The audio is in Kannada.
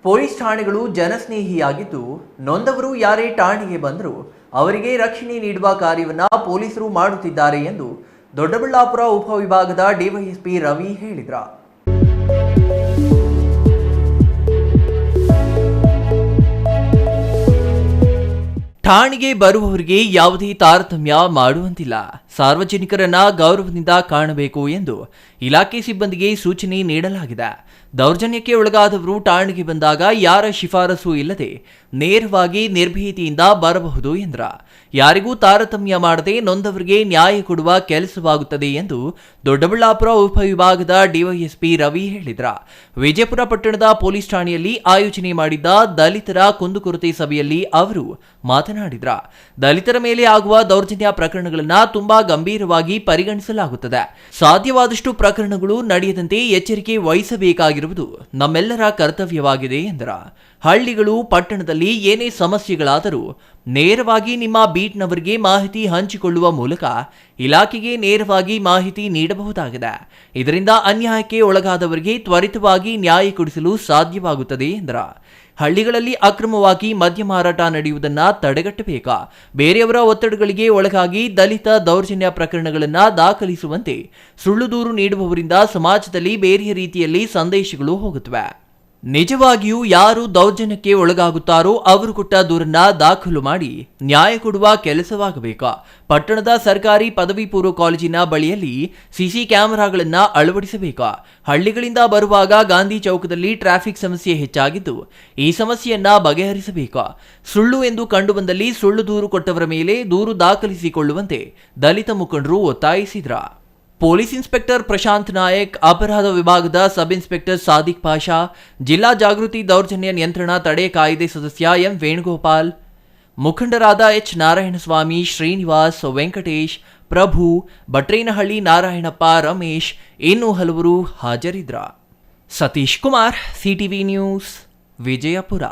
ಪೊಲೀಸ್ ಠಾಣೆಗಳು ಜನಸ್ನೇಹಿಯಾಗಿದ್ದು, ನೊಂದವರು ಯಾರೇ ಠಾಣೆಗೆ ಬಂದರೂ ಅವರಿಗೆ ರಕ್ಷಣೆ ನೀಡುವ ಕಾರ್ಯವನ್ನು ಪೊಲೀಸರು ಮಾಡುತ್ತಿದ್ದಾರೆ ಎಂದು ದೊಡ್ಡಬಳ್ಳಾಪುರ ಉಪವಿಭಾಗದ ಡಿವೈಎಸ್ಪಿ ರವಿ ಹೇಳಿದರು. ಠಾಣೆಗೆ ಬರುವವರಿಗೆ ಯಾವುದೇ ತಾರತಮ್ಯ ಮಾಡುವಂತಿಲ್ಲ. ಸಾರ್ವಜನಿಕರನ್ನ ಗೌರವದಿಂದ ಕಾಣಬೇಕು ಎಂದು ಇಲಾಖೆ ಸಿಬ್ಬಂದಿಗೆ ಸೂಚನೆ ನೀಡಲಾಗಿದೆ. ದೌರ್ಜನ್ಯಕ್ಕೆ ಒಳಗಾದವರು ಠಾಣೆಗೆ ಬಂದಾಗ ಯಾರ ಶಿಫಾರಸು ಇಲ್ಲದೆ ನೇರವಾಗಿ ನಿರ್ಭೀತಿಯಿಂದ ಬರಬಹುದು ಎಂದ್ರ. ಯಾರಿಗೂ ತಾರತಮ್ಯ ಮಾಡದೆ ನೊಂದವರಿಗೆ ನ್ಯಾಯ ಕೊಡುವ ಕೆಲಸವಾಗುತ್ತದೆ ಎಂದು ದೊಡ್ಡಬಳ್ಳಾಪುರ ಉಪವಿಭಾಗದ ಡಿವೈಎಸ್ಪಿ ರವಿ ಹೇಳಿದ್ರ. ವಿಜಯಪುರ ಪಟ್ಟಣದ ಪೊಲೀಸ್ ಠಾಣೆಯಲ್ಲಿ ಆಯೋಜನೆ ಮಾಡಿದ್ದ ದಲಿತರ ಕುಂದುಕೊರತೆ ಸಭೆಯಲ್ಲಿ ಅವರು ಮಾತನಾಡಿದ್ರ. ದಲಿತರ ಮೇಲೆ ಆಗುವ ದೌರ್ಜನ್ಯ ಪ್ರಕರಣಗಳನ್ನು ತುಂಬಾ ಗಂಭೀರವಾಗಿ ಪರಿಗಣಿಸಲಾಗುತ್ತದೆ. ಸಾಧ್ಯವಾದಷ್ಟು ಪ್ರಕರಣಗಳು ನಡೆಯದಂತೆ ಎಚ್ಚರಿಕೆ ವಹಿಸಬೇಕಾಗಿರುವುದು ನಮ್ಮೆಲ್ಲರ ಕರ್ತವ್ಯವಾಗಿದೆ ಎಂದರ. ಹಳ್ಳಿಗಳು ಪಟ್ಟಣದಲ್ಲಿ ಏನೇ ಸಮಸ್ಯೆಗಳಾದರೂ ನೇರವಾಗಿ ನಿಮ್ಮ ಬೀಟ್ನವರಿಗೆ ಮಾಹಿತಿ ಹಂಚಿಕೊಳ್ಳುವ ಮೂಲಕ ಇಲಾಖೆಗೆ ನೇರವಾಗಿ ಮಾಹಿತಿ ನೀಡಬಹುದಾಗಿದೆ. ಇದರಿಂದ ಅನ್ಯಾಯಕ್ಕೆ ಒಳಗಾದವರಿಗೆ ತ್ವರಿತವಾಗಿ ನ್ಯಾಯ ಕೊಡಿಸಲು ಸಾಧ್ಯವಾಗುತ್ತದೆ ಎಂದರ. ಹಳ್ಳಿಗಳಲ್ಲಿ ಅಕ್ರಮವಾಗಿ ಮದ್ಯ ಮಾರಾಟ ನಡೆಯುವುದನ್ನು ತಡೆಗಟ್ಟಬೇಕಾ, ಬೇರೆಯವರ ಒತ್ತಡಗಳಿಗೆ ಒಳಗಾಗಿ ದಲಿತ ದೌರ್ಜನ್ಯ ಪ್ರಕರಣಗಳನ್ನು ದಾಖಲಿಸುವಂತೆ ಸುಳ್ಳು ದೂರು ನೀಡುವವರಿಂದ ಸಮಾಜದಲ್ಲಿ ಬೇರೆ ರೀತಿಯಲ್ಲಿ ಸಂದೇಶಗಳು ಹೋಗುತ್ತವೆ. ನಿಜವಾಗಿಯೂ ಯಾರು ದೌರ್ಜನ್ಯಕ್ಕೆ ಒಳಗಾಗುತ್ತಾರೋ ಅವರು ಕೊಟ್ಟ ದೂರನ್ನ ದಾಖಲು ಮಾಡಿ ನ್ಯಾಯ ಕೊಡುವ ಕೆಲಸವಾಗಬೇಕು. ಪಟ್ಟಣದ ಸರ್ಕಾರಿ ಪದವಿ ಪೂರ್ವ ಕಾಲೇಜಿನ ಬಳಿಯಲ್ಲಿ ಸಿಸಿ ಕ್ಯಾಮೆರಾಗಳನ್ನ ಅಳವಡಿಸಬೇಕು. ಹಳ್ಳಿಗಳಿಂದ ಬರುವಾಗ ಗಾಂಧಿ ಚೌಕದಲ್ಲಿ ಟ್ರಾಫಿಕ್ ಸಮಸ್ಯೆ ಹೆಚ್ಚಾಗಿದ್ದು, ಈ ಸಮಸ್ಯೆಯನ್ನ ಬಗೆಹರಿಸಬೇಕು. ಸುಳ್ಳು ಎಂದು ಕಂಡುಬಂದಲ್ಲಿ ಸುಳ್ಳು ದೂರು ಕೊಟ್ಟವರ ಮೇಲೆ ದೂರು ದಾಖಲಿಸಿಕೊಳ್ಳುವಂತೆ ದಲಿತ ಮುಖಂಡರು ಒತ್ತಾಯಿಸಿದ್ರ. ಪೊಲೀಸ್ ಇನ್ಸ್ಪೆಕ್ಟರ್ ಪ್ರಶಾಂತ್ ನಾಯಕ್, ಅಪರಾಧ ವಿಭಾಗದ ಸಬ್ ಇನ್ಸ್ಪೆಕ್ಟರ್ ಸಾದಿಕ್ ಪಾಷಾ, ಜಿಲ್ಲಾ ಜಾಗೃತಿ ದೌರ್ಜನ್ಯ ನಿಯಂತ್ರಣ ತಡೆ ಕಾಯ್ದೆ ಸದಸ್ಯ ಎಂ ವೇಣುಗೋಪಾಲ್, ಮುಖಂಡರಾದ ಎಚ್ ನಾರಾಯಣಸ್ವಾಮಿ, ಶ್ರೀನಿವಾಸ್, ವೆಂಕಟೇಶ್, ಪ್ರಭು, ಬಟ್ರೇನಹಳ್ಳಿ ನಾರಾಯಣಪ್ಪ, ರಮೇಶ್ ಇನ್ನೂ ಹಲವರು ಹಾಜರಿದ್ರ. Satish Kumar, CTV news, Vijayapura.